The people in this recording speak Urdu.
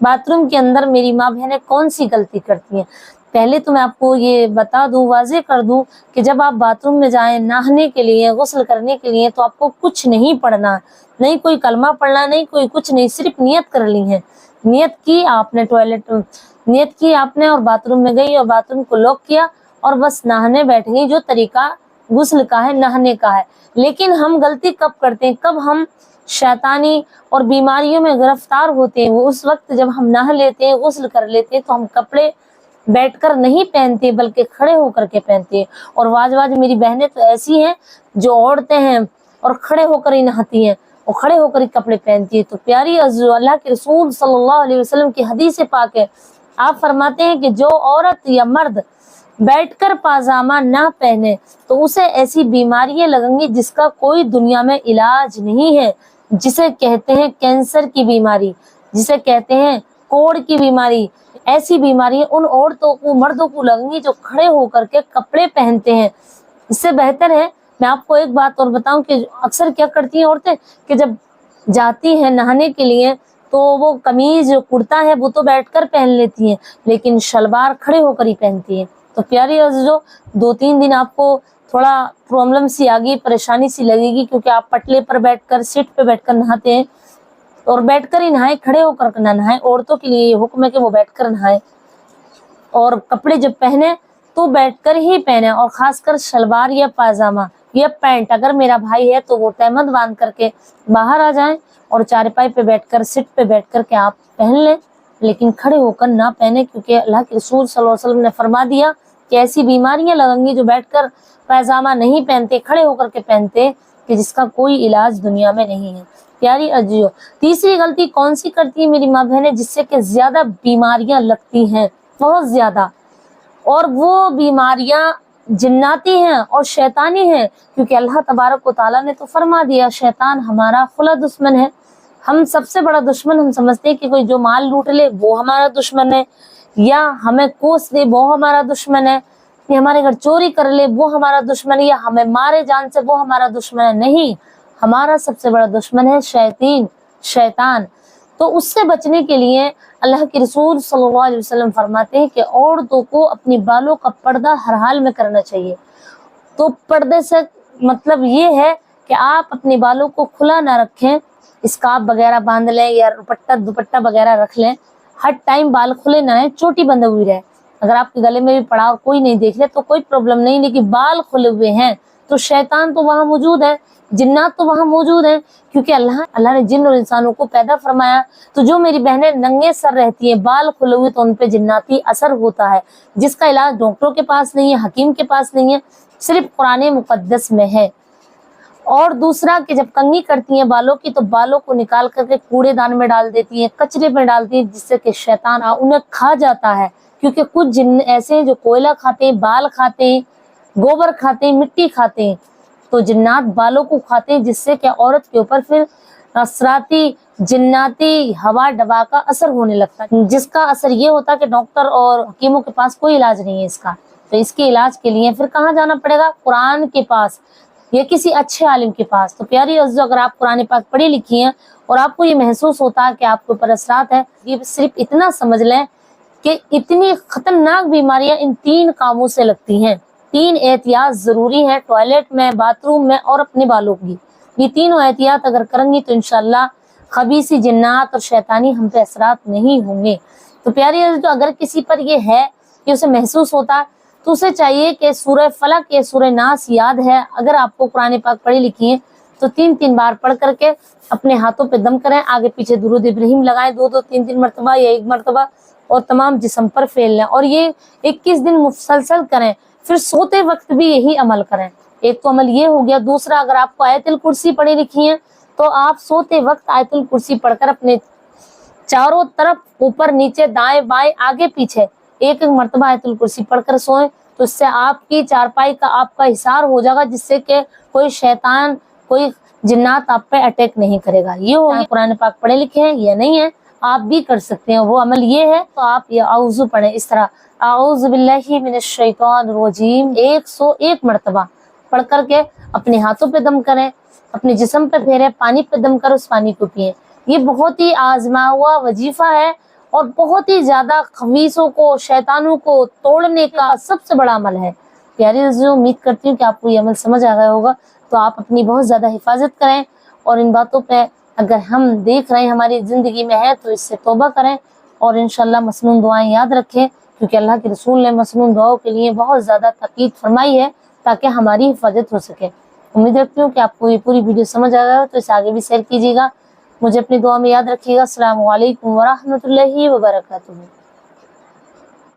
باتھ روم کے اندر میری ماں بہنیں کون سی غلطی کرتی ہیں؟ پہلے تو میں آپ کو یہ بتا دوں، واضح کر دوں کہ جب آپ باتھ روم میں جائیں نہانے کے لیے، غسل کرنے کے لیے، تو آپ کو کچھ نہیں پڑھنا، نہیں کوئی کلمہ پڑھنا، نہیں کوئی کچھ نہیں، صرف نیت کر لی ہے، نیت کی آپ نے، نیت کی آپ نے اور باتھ روم میں گئی اور باتھ روم کو لاک کیا اور بس نہانے بیٹھ گئی، جو طریقہ غسل کا ہے، نہانے کا ہے۔ لیکن ہم غلطی کب کرتے ہیں؟ کب ہم شیطانی اور بیماریوں میں گرفتار ہوتے ہیں؟ وہ اس وقت جب ہم نہا لیتے ہیں، غسل کر لیتے ہیں، تو ہم کپڑے بیٹھ کر نہیں پہنتے بلکہ کھڑے ہو کر کے پہنتے ہیں۔ اور واج میری بہنیں تو ایسی ہیں جو عورتیں ہیں اور کھڑے ہو کر ہی نہاتی ہیں اور کھڑے ہو کر ہی کپڑے پہنتی ہیں۔ تو پیاری عزیزو، اللہ کے رسول صلی اللہ علیہ وسلم کی حدیث پاک ہے، آپ فرماتے ہیں کہ جو عورت یا مرد بیٹھ کر پاجامہ نہ پہنے تو اسے ایسی بیماریاں لگیں گی جس کا کوئی دنیا میں علاج نہیں ہے، جسے کہتے ہیں کینسر کی بیماری، جسے کہتے ہیں کوڑ کی بیماری۔ ایسی بیماری ان عورتوں کو، مردوں کو لگیں گی جو کھڑے ہو کر کے کپڑے پہنتے ہیں۔ اس سے بہتر ہے، میں آپ کو ایک بات اور بتاؤں کہ اکثر کیا کرتی ہیں عورتیں کہ جب جاتی ہیں نہانے کے لیے تو وہ قمیض جو کرتا ہے وہ تو بیٹھ کر پہن لیتی ہیں، لیکن شلوار کھڑے ہو کر ہی پہنتی ہیں۔ تو پیاری عزیزو، 2-3 دن آپ کو تھوڑا پرابلم سی آگی، پریشانی سی لگے گی، کیونکہ آپ پٹلے پر بیٹھ کر، سیٹ پہ بیٹھ کر نہاتے ہیں، اور بیٹھ کر ہی نہائیں، کھڑے ہو کر نہ نہائیں۔ عورتوں کے لیے یہ حکم ہے کہ وہ بیٹھ کر نہائیں، اور کپڑے جب پہنے تو بیٹھ کر ہی پہنے، اور خاص کر شلوار یا پاجامہ یا پینٹ، اگر میرا بھائی ہے تو وہ تہمد باندھ کر کے باہر آ جائیں اور چارپائی پہ بیٹھ کر، سیٹ پہ بیٹھ کر کے آپ پہن لیں، لیکن کھڑے ہو کر نہ پہنے، کیونکہ اللہ کے رسول صلی اللہ علیہ وسلم نے فرما دیا کہ ایسی بیماریاں لگیں گی جو بیٹھ کر پاجامہ نہیں پہنتے، کھڑے ہو کر کے پہنتے، کہ جس کا کوئی علاج دنیا میں نہیں ہے۔ پیاری عزیزو، تیسری غلطی کون سی کرتی ہے میری ماں بہنیں جس سے کہ زیادہ بیماریاں لگتی ہیں، بہت زیادہ، اور وہ بیماریاں جناتی ہیں اور شیطانی ہیں، کیونکہ اللہ تبارک و تعالیٰ نے تو فرما دیا شیطان ہمارا کھلا دشمن ہے۔ ہم سب سے بڑا دشمن ہم سمجھتے ہیں کہ کوئی جو مال لوٹ لے وہ ہمارا دشمن ہے، یا ہمیں کوس دے وہ ہمارا دشمن ہے، یا ہمارے گھر چوری کر لے وہ ہمارا دشمن ہے، یا ہمیں مارے جان سے وہ ہمارا دشمن ہے۔ نہیں، ہمارا سب سے بڑا دشمن ہے شیطان۔ تو اس سے بچنے کے لیے اللہ کے رسول صلی اللہ علیہ وسلم فرماتے ہیں کہ عورتوں کو اپنی بالوں کا پردہ ہر حال میں کرنا چاہیے۔ تو پردے سے مطلب یہ ہے کہ آپ اپنے بالوں کو کھلا نہ رکھیں، اسکارف وغیرہ باندھ لیں یا دوپٹہ وغیرہ رکھ لیں، ہر ٹائم بال کھلے نہ رہیں، چوٹی بندھے ہوئی رہے۔ اگر آپ کے گلے میں بھی پڑا اور کوئی نہیں دیکھ لے تو کوئی پرابلم نہیں، لیکن بال کھلے ہوئے ہیں تو شیطان تو وہاں موجود ہے، جنات تو وہاں موجود ہیں، کیونکہ اللہ نے جن اور انسانوں کو پیدا فرمایا۔ تو جو میری بہنیں ننگے سر رہتی ہیں، بال کھلے ہوئے، تو ان پہ جناتی اثر ہوتا ہے، جس کا علاج ڈاکٹروں کے پاس نہیں ہے، حکیم کے پاس نہیں ہے، صرف قرآن مقدس میں ہے۔ اور دوسرا کہ جب کنگھی کرتی ہیں بالوں کی تو بالوں کو نکال کر کے کوڑے دان میں ڈال دیتی ہیں، کچرے میں ڈالتی ہیں، جس سے کہ شیطان انہیں کھا جاتا ہے، کیونکہ کچھ جن ایسے ہیں جو کوئلہ کھاتے ہیں، بال کھاتے ہیں، گوبر کھاتے ہیں، مٹی کھاتے ہیں، تو جنات بالوں کو کھاتے ہیں، جس سے کہ عورت کے اوپر پھر اثراتی جناتی ہوا ڈبا کا اثر ہونے لگتا ہے، جس کا اثر یہ ہوتا ہے کہ ڈاکٹر اور حکیموں کے پاس کوئی علاج نہیں ہے اس کا۔ تو اس کے علاج کے لیے پھر کہاں جانا پڑے گا؟ قرآن کے پاس یا کسی اچھے عالم کے پاس۔ تو پیاری عزیزو، اگر آپ قرآن پاک پڑھی لکھی ہیں اور آپ کو یہ محسوس ہوتا ہے کہ آپ کے اوپر اثرات ہے، یہ صرف اتنا سمجھ لیں کہ اتنی خطرناک بیماریاں ان 3 کاموں سے لگتی ہیں۔ 3 احتیاط ضروری ہیں، ٹوائلٹ میں، باتھ روم میں اور اپنے بالوں کی۔ یہ تینوں احتیاط اگر کریں گی تو انشاءاللہ خبیثی جنات اور شیطانی ہم پہ اثرات نہیں ہوں گے۔ تو پیاری عزیزو، اگر کسی پر یہ ہے کہ اسے محسوس ہوتا تو اسے چاہیے کہ سورہ فلق یا سورہ ناس یاد ہے، اگر آپ کو قرآن پاک پڑھی لکھی ہے تو 3 بار پڑھ کر کے اپنے ہاتھوں پہ دم کریں، آگے پیچھے درود ابراہیم لگائیں 2-3 مرتبہ یا 1 مرتبہ، اور تمام جسم پر پھیل لیں، اور یہ 21 دن مسلسل کریں، پھر سوتے وقت بھی یہی عمل کریں۔ ایک تو عمل یہ ہو گیا۔ دوسرا، اگر آپ کو آیت الکرسی پڑھی لکھی ہے تو آپ سوتے وقت آیت الکرسی پڑھ کر اپنے چاروں طرف، اوپر نیچے دائیں بائیں آگے پیچھے 1 مرتبہ آیت الکرسی پڑھ کر سوئیں، تو اس سے آپ کی چارپائی کا آپ کا حصار ہو جائے گا، جس سے کہ کوئی شیطان، کوئی جنات آپ پہ اٹیک نہیں کرے گا۔ یہ ہو قرآن پاک پڑھے لکھے ہیں یا نہیں ہے، آپ بھی کر سکتے ہیں۔ وہ عمل یہ ہے تو آپ یہ اعوذ پڑھیں، اس طرح اعوذ باللہ من الشیطان الرجیم 101 مرتبہ پڑھ کر کے اپنے ہاتھوں پہ دم کریں، اپنے جسم پہ پھیریں، پانی پہ دم کر اس پانی کو پئیں۔ یہ بہت ہی آزما ہوا وظیفہ ہے، اور بہت ہی زیادہ خبیثوں کو، شیطانوں کو توڑنے کا سب سے بڑا عمل ہے۔ پیارے عزیزوں، امید کرتی ہوں کہ آپ کو یہ عمل سمجھ آ گیا ہوگا، تو آپ اپنی بہت زیادہ حفاظت کریں، اور ان باتوں پہ اگر ہم دیکھ رہے ہیں ہماری زندگی میں ہے تو اس سے توبہ کریں، اور انشاءاللہ مسنون دعائیں یاد رکھیں، کیونکہ اللہ کے رسول نے مسنون دعاؤں کے لیے بہت زیادہ تاکید فرمائی ہے تاکہ ہماری حفاظت ہو سکے۔ امید رکھتی ہوں کہ آپ کو یہ پوری ویڈیو سمجھ آ گیا ہو، تو اسے آگے بھی شیئر کیجیے گا، مجھے اپنی دعا میں یاد رکھیے گا۔ السلام علیکم ورحمۃ اللہ وبرکاتہ۔